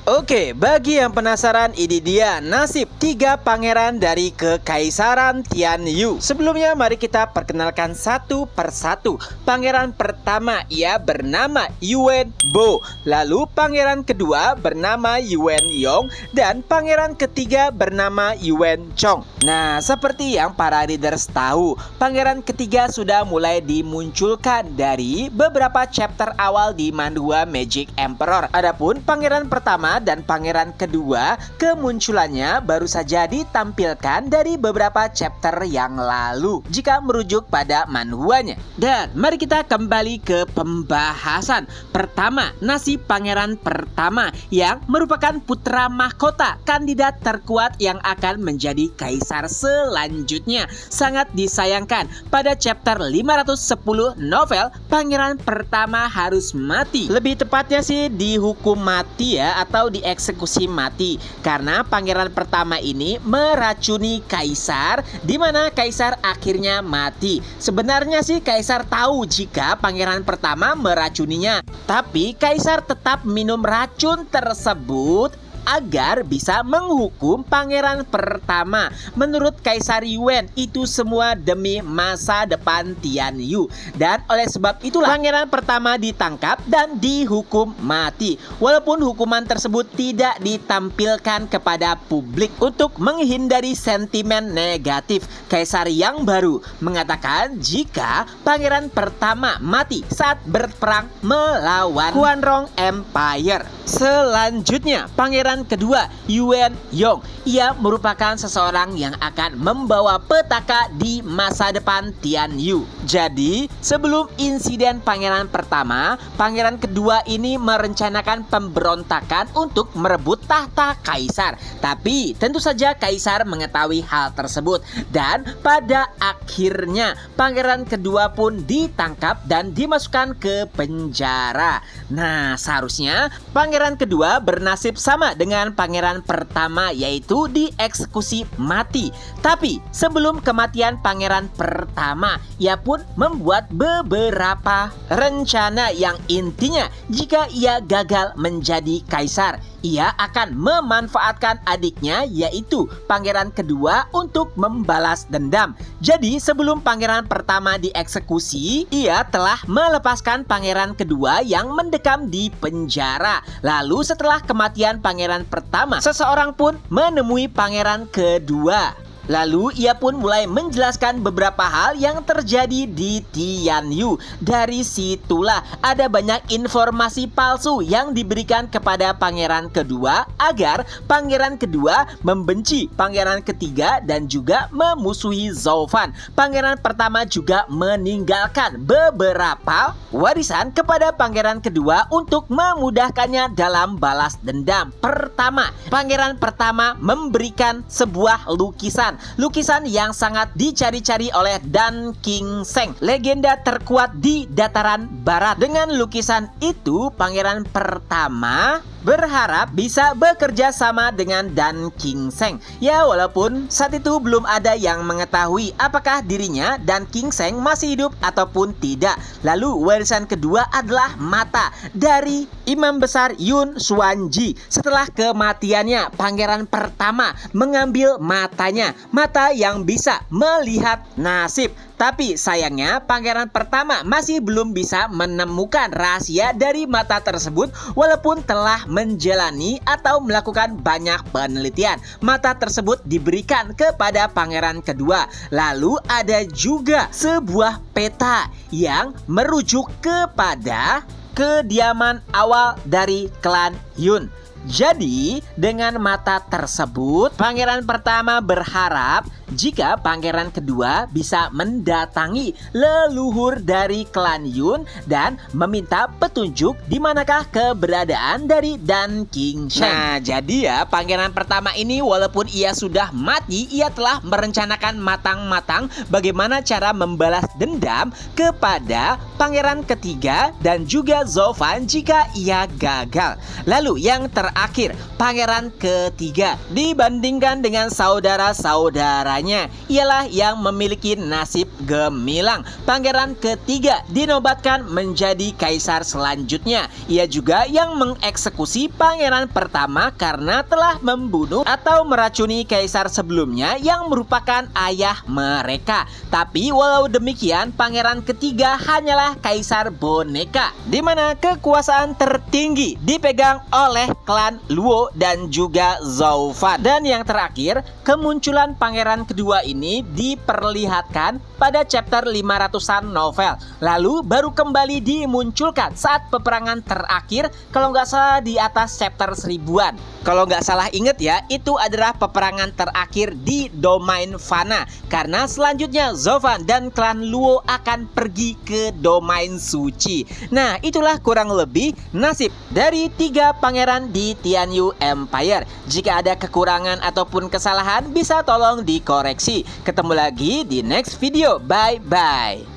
Oke, bagi yang penasaran, ini dia nasib 3 pangeran dari Kekaisaran Tianyu. Sebelumnya mari kita perkenalkan satu persatu. Pangeran pertama ia bernama Yuan Bo, lalu pangeran kedua bernama Yuan Yong, dan pangeran ketiga bernama Yuan Chong. Nah, seperti yang para readers tahu, pangeran ketiga sudah mulai dimunculkan dari beberapa chapter awal di manhwa Magic Emperor. Adapun pangeran pertama dan pangeran kedua kemunculannya baru saja ditampilkan dari beberapa chapter yang lalu jika merujuk pada manhwanya. Dan mari kita kembali ke pembahasan. Pertama, nasib pangeran pertama yang merupakan putra mahkota, kandidat terkuat yang akan menjadi kaisar selanjutnya. Sangat disayangkan, pada chapter 510 novel, pangeran pertama harus mati. Lebih tepatnya sih dihukum mati ya, atau dieksekusi mati, karena pangeran pertama ini meracuni kaisar, di mana kaisar akhirnya mati. Sebenarnya sih kaisar tahu jika pangeran pertama meracuninya, tapi kaisar tetap minum racun tersebut agar bisa menghukum pangeran pertama. Menurut Kaisar Yuan, itu semua demi masa depan Tianyu. Dan oleh sebab itulah pangeran pertama ditangkap dan dihukum mati. Walaupun hukuman tersebut tidak ditampilkan kepada publik untuk menghindari sentimen negatif, Kaisar yang baru mengatakan jika pangeran pertama mati saat berperang melawan Huanrong Empire. Selanjutnya, pangeran kedua Yuan Yong. Ia merupakan seseorang yang akan membawa petaka di masa depan Tianyu. Jadi, sebelum insiden pangeran pertama, pangeran kedua ini merencanakan pemberontakan untuk merebut tahta kaisar. Tapi, tentu saja kaisar mengetahui hal tersebut. Dan pada akhirnya, pangeran kedua pun ditangkap dan dimasukkan ke penjara. Nah, seharusnya pangeran kedua bernasib sama dengan pangeran pertama, yaitu dieksekusi mati. Tapi sebelum kematian pangeran pertama, ia pun membuat beberapa rencana yang intinya jika ia gagal menjadi kaisar, ia akan memanfaatkan adiknya yaitu pangeran kedua untuk membalas dendam. Jadi sebelum pangeran pertama dieksekusi, ia telah melepaskan pangeran kedua yang mendekam di penjara. Lalu setelah kematian pangeran pertama, seseorang pun menemui pangeran kedua. Lalu ia pun mulai menjelaskan beberapa hal yang terjadi di Tianyu. Dari situlah ada banyak informasi palsu yang diberikan kepada pangeran kedua agar pangeran kedua membenci pangeran ketiga dan juga memusuhi Zhou Fan. Pangeran pertama juga meninggalkan beberapa warisan kepada pangeran kedua untuk memudahkannya dalam balas dendam. Pertama, pangeran pertama memberikan sebuah lukisan yang sangat dicari-cari oleh Dan King Seng, legenda terkuat di dataran barat. Dengan lukisan itu, pangeran pertama berharap bisa bekerja sama dengan Dan King Seng. Ya, walaupun saat itu belum ada yang mengetahui apakah dirinya Dan King Seng masih hidup ataupun tidak. Lalu warisan kedua adalah mata dari Imam Besar Yun Xuanji. Setelah kematiannya, pangeran pertama mengambil matanya, mata yang bisa melihat nasib. Tapi sayangnya pangeran pertama masih belum bisa menemukan rahasia dari mata tersebut walaupun telah menjalani atau melakukan banyak penelitian. Mata tersebut diberikan kepada pangeran kedua. Lalu ada juga sebuah peta yang merujuk kepada kediaman awal dari klan Yun. Jadi, dengan mata tersebut, pangeran pertama berharap jika pangeran kedua bisa mendatangi leluhur dari klan Yun dan meminta petunjuk di manakah keberadaan dari Dan King Seng. Nah, jadi ya, pangeran pertama ini walaupun ia sudah mati, ia telah merencanakan matang-matang bagaimana cara membalas dendam kepada pangeran ketiga dan juga Zhou Fan jika ia gagal. Lalu yang terakhir, pangeran ketiga dibandingkan dengan saudara-saudaranya ketiganya ialah yang memiliki nasib gemilang. Pangeran ketiga dinobatkan menjadi kaisar selanjutnya. Ia juga yang mengeksekusi pangeran pertama karena telah membunuh atau meracuni kaisar sebelumnya yang merupakan ayah mereka. Tapi walau demikian, pangeran ketiga hanyalah kaisar boneka, di mana kekuasaan tertinggi dipegang oleh klan Luo dan juga Zhou Fan. Dan yang terakhir, kemunculan pangeran kedua ini diperlihatkan pada chapter 500-an novel. Lalu baru kembali dimunculkan saat peperangan terakhir, kalau nggak salah di atas chapter 1000-an. Kalau nggak salah inget ya, itu adalah peperangan terakhir di domain Fana. Karena selanjutnya Zhou Fan dan klan Luo akan pergi ke domain suci. Nah, itulah kurang lebih nasib dari 3 pangeran di Tianyu Empire. Jika ada kekurangan ataupun kesalahan, bisa tolong dikoreksi. Ketemu lagi di next video. Bye-bye.